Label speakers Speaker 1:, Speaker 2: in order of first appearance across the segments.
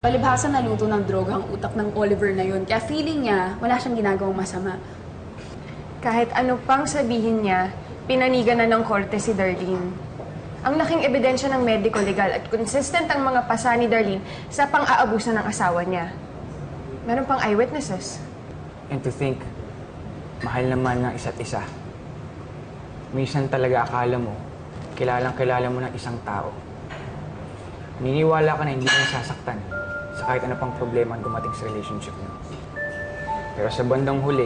Speaker 1: Palibhasa naluto ng droga ang utak ng Oliver na yun, kaya feeling niya wala siyang ginagawang masama.
Speaker 2: Kahit ano pang sabihin niya, pinanigan na ng korte si Darlene. Ang laking ebidensya ng medico-legal at consistent ang mga pasa ni Darlene sa pang-aabuso ng asawa niya. Meron pang eyewitnesses.
Speaker 3: And to think, mahal naman ng isa't isa. Minsan talaga akala mo, kilalang-kilala mo ng isang tao. Niniwala ka na hindi ka nasasaktan sa kahit ano pang problema ang dumating sa relationship niyo. Pero sa bandang huli,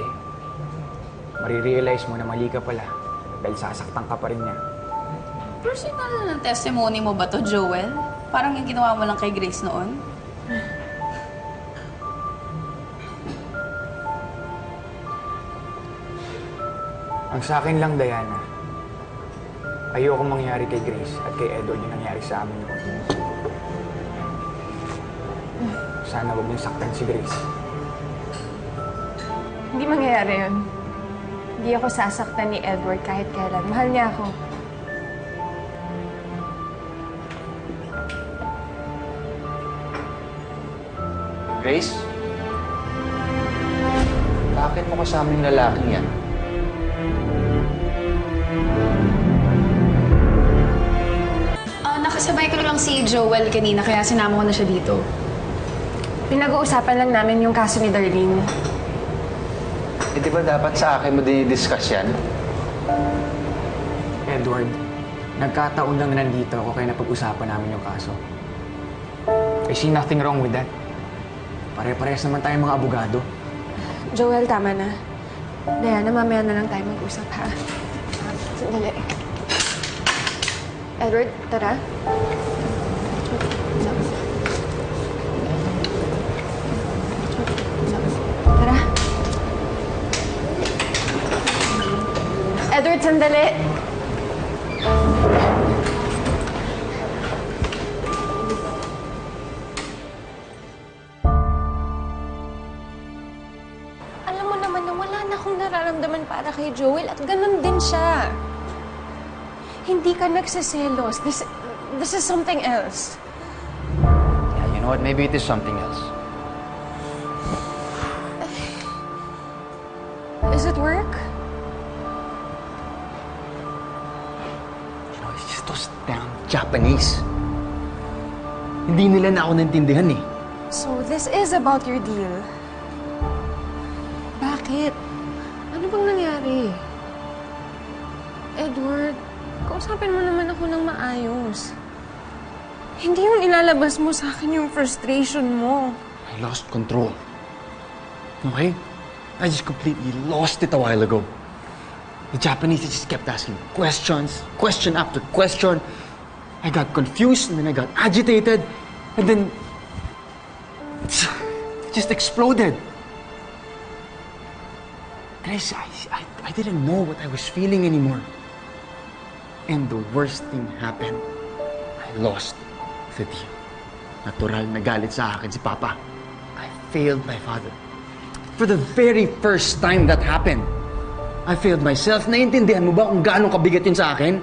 Speaker 3: marirealize mo na mali ka pala dahil sasaktan ka pa rin niya.
Speaker 1: Personal na testimony mo ba to, Joel? Parang yung ginawa mo lang kay Grace noon?
Speaker 3: Ang sa akin lang, Diana, ayoko mangyari kay Grace at kay Edward yung nangyari sa amin noon. Sana huwag niyong saktan si Grace.
Speaker 2: Hindi mangyayari yun. Hindi ako sasaktan ni Edward kahit kailan. Mahal niya ako.
Speaker 4: Grace? Bakit mo kasama yung lalaking yan?
Speaker 1: Nakasabay ko lang si Joel kanina, kaya sinama ko na siya dito.
Speaker 2: Pinag-uusapan lang namin yung kaso ni Darlene.
Speaker 4: Eh, di ba dapat sa akin mo dinidiscuss yan?
Speaker 3: Edward, nagkataon lang na nandito ako kaya napag-usapan namin yung kaso. I see nothing wrong with that. Pare-parehas naman tayong mga abogado.
Speaker 2: Joel, tama na. Diana, mamaya na lang tayo mag-usap, ha? Sandali. Edward, tara. Tara. Edward, sandali. Alam mo naman na wala na akong nararamdaman para kay Joel at ganun din siya. Hindi ka nagsiselos. This is something else.
Speaker 4: Yeah, you know what? Maybe it is something else.
Speaker 2: Is it work?
Speaker 4: You know, it's just those damn Japanese. Hindi nila na ako naintindihan eh.
Speaker 2: So, this is about your deal. Bakit? Ano bang nangyari? Edward, kausapin mo naman ako ng maayos. Hindi yung ilalabas mo sa akin yung frustration mo.
Speaker 4: I lost control. Okay? I just completely lost it a while ago. The Japanese just kept asking questions, question after question. I got confused and then I got agitated and then it just exploded. Grace, I didn't know what I was feeling anymore. And the worst thing happened. I lost the deal. Natural na galit sa akin si Papa. I failed my father. For the very first time that happened, I failed myself. Naiintindihan mo ba kung gaano kabigat yun sa akin?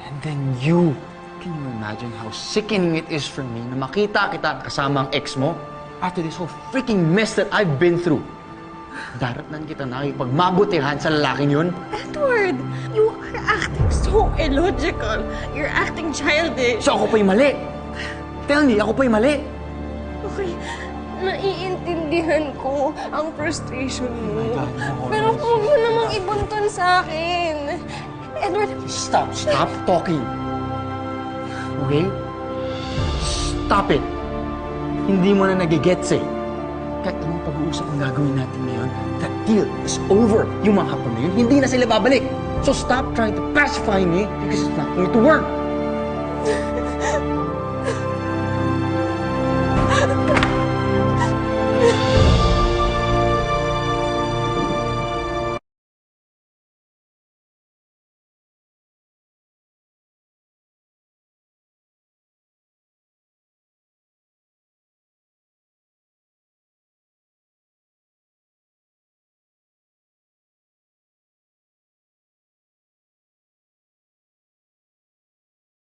Speaker 4: And then you. Can you imagine how sickening it is for me na makita kita kasama ang ex mo? After this whole freaking mess that I've been through. Daratnan kita na ipagmabutihan sa lalaking yun.
Speaker 2: Edward, you are acting so illogical. You're acting childish.
Speaker 4: So ako pa yung mali. Tell me, ako pa yung mali.
Speaker 2: Okay, naiintindihan ko ang frustration mo.
Speaker 4: God, no,
Speaker 2: Pero huwag mo namang ibuntun sa akin. Edward,
Speaker 4: Stop talking. Okay? Stop it. Hindi mo na nagigets eh. Kahit anong pag-uusap ang gagawin natin ngayon, that deal is over. Yung mga hapon na yun, hindi na sila babalik. So stop trying to pacify me because it's not going to work.